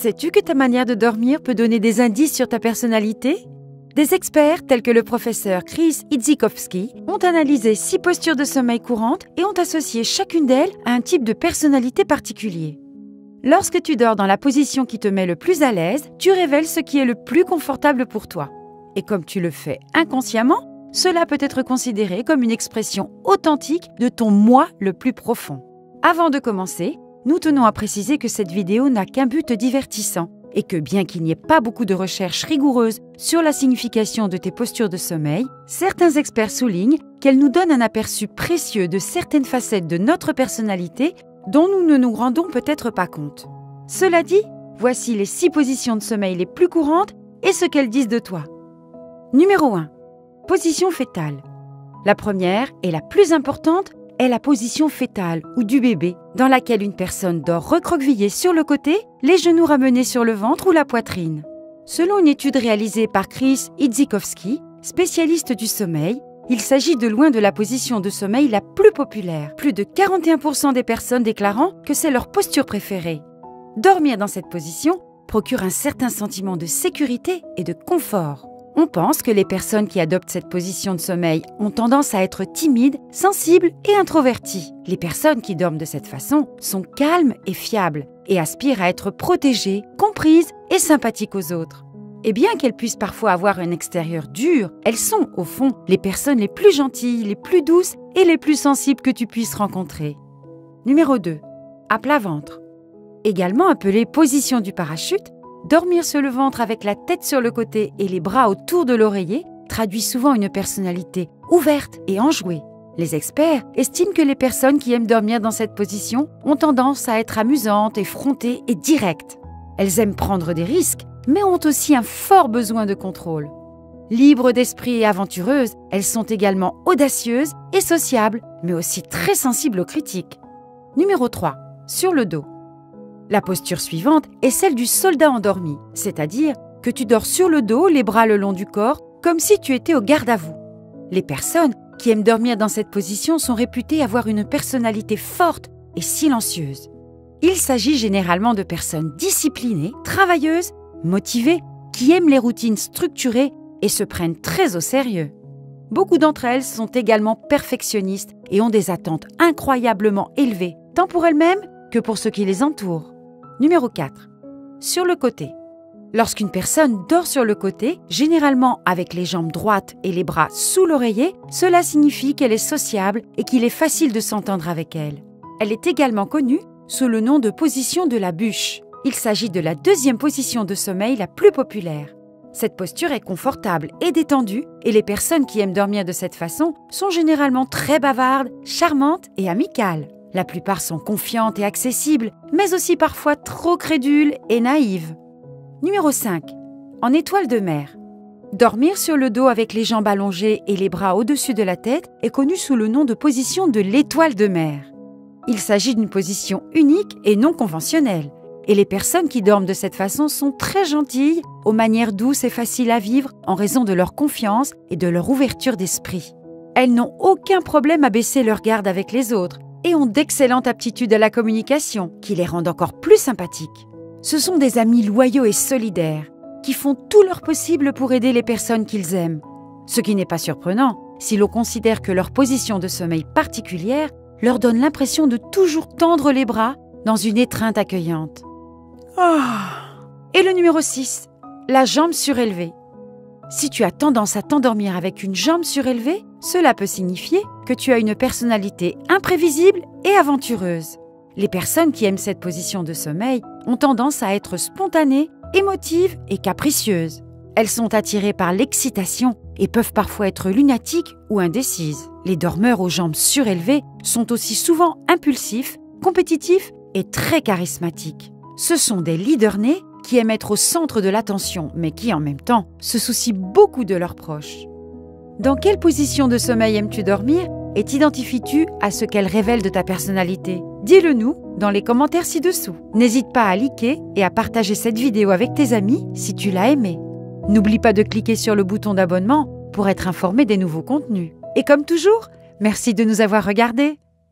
Sais-tu que ta manière de dormir peut donner des indices sur ta personnalité? Des experts tels que le professeur Chris Idzikowski ont analysé 6 postures de sommeil courantes et ont associé chacune d'elles à un type de personnalité particulier. Lorsque tu dors dans la position qui te met le plus à l'aise, tu révèles ce qui est le plus confortable pour toi. Et comme tu le fais inconsciemment, cela peut être considéré comme une expression authentique de ton moi le plus profond. Avant de commencer, nous tenons à préciser que cette vidéo n'a qu'un but divertissant et que bien qu'il n'y ait pas beaucoup de recherches rigoureuses sur la signification de tes postures de sommeil, certains experts soulignent qu'elles nous donnent un aperçu précieux de certaines facettes de notre personnalité dont nous ne nous rendons peut-être pas compte. Cela dit, voici les 6 positions de sommeil les plus courantes et ce qu'elles disent de toi. Numéro 1. Position fœtale. La première et la plus importante est la position fœtale ou du bébé, dans laquelle une personne dort recroquevillée sur le côté, les genoux ramenés sur le ventre ou la poitrine. Selon une étude réalisée par Chris Idzikowski, spécialiste du sommeil, il s'agit de loin de la position de sommeil la plus populaire, plus de 41% des personnes déclarant que c'est leur posture préférée. Dormir dans cette position procure un certain sentiment de sécurité et de confort. On pense que les personnes qui adoptent cette position de sommeil ont tendance à être timides, sensibles et introverties. Les personnes qui dorment de cette façon sont calmes et fiables et aspirent à être protégées, comprises et sympathiques aux autres. Et bien qu'elles puissent parfois avoir un extérieur dur, elles sont, au fond, les personnes les plus gentilles, les plus douces et les plus sensibles que tu puisses rencontrer. Numéro 2. À plat ventre. Également appelée position du parachute, dormir sur le ventre avec la tête sur le côté et les bras autour de l'oreiller traduit souvent une personnalité ouverte et enjouée. Les experts estiment que les personnes qui aiment dormir dans cette position ont tendance à être amusantes, effrontées et directes. Elles aiment prendre des risques, mais ont aussi un fort besoin de contrôle. Libres d'esprit et aventureuses, elles sont également audacieuses et sociables, mais aussi très sensibles aux critiques. Numéro 3. Sur le dos. La posture suivante est celle du soldat endormi, c'est-à-dire que tu dors sur le dos, les bras le long du corps, comme si tu étais au garde-à-vous. Les personnes qui aiment dormir dans cette position sont réputées avoir une personnalité forte et silencieuse. Il s'agit généralement de personnes disciplinées, travailleuses, motivées, qui aiment les routines structurées et se prennent très au sérieux. Beaucoup d'entre elles sont également perfectionnistes et ont des attentes incroyablement élevées, tant pour elles-mêmes que pour ceux qui les entourent. Numéro 4. Sur le côté. Lorsqu'une personne dort sur le côté, généralement avec les jambes droites et les bras sous l'oreiller, cela signifie qu'elle est sociable et qu'il est facile de s'entendre avec elle. Elle est également connue sous le nom de position de la bûche. Il s'agit de la 2e position de sommeil la plus populaire. Cette posture est confortable et détendue et les personnes qui aiment dormir de cette façon sont généralement très bavardes, charmantes et amicales. La plupart sont confiantes et accessibles, mais aussi parfois trop crédules et naïves. Numéro 5. En étoile de mer. Dormir sur le dos avec les jambes allongées et les bras au-dessus de la tête est connu sous le nom de position de l'étoile de mer. Il s'agit d'une position unique et non conventionnelle. Et les personnes qui dorment de cette façon sont très gentilles, aux manières douces et faciles à vivre en raison de leur confiance et de leur ouverture d'esprit. Elles n'ont aucun problème à baisser leur garde avec les autres et ont d'excellentes aptitudes à la communication qui les rendent encore plus sympathiques. Ce sont des amis loyaux et solidaires qui font tout leur possible pour aider les personnes qu'ils aiment. Ce qui n'est pas surprenant si l'on considère que leur position de sommeil particulière leur donne l'impression de toujours tendre les bras dans une étreinte accueillante. Et le numéro 6, la jambe surélevée. Si tu as tendance à t'endormir avec une jambe surélevée, cela peut signifier que tu as une personnalité imprévisible et aventureuse. Les personnes qui aiment cette position de sommeil ont tendance à être spontanées, émotives et capricieuses. Elles sont attirées par l'excitation et peuvent parfois être lunatiques ou indécises. Les dormeurs aux jambes surélevées sont aussi souvent impulsifs, compétitifs et très charismatiques. Ce sont des leaders nés qui aiment être au centre de l'attention, mais qui en même temps se soucient beaucoup de leurs proches. Dans quelle position de sommeil aimes-tu dormir et t'identifies-tu à ce qu'elle révèle de ta personnalité? Dis-le nous dans les commentaires ci-dessous. N'hésite pas à liker et à partager cette vidéo avec tes amis si tu l'as aimée. N'oublie pas de cliquer sur le bouton d'abonnement pour être informé des nouveaux contenus. Et comme toujours, merci de nous avoir regardés.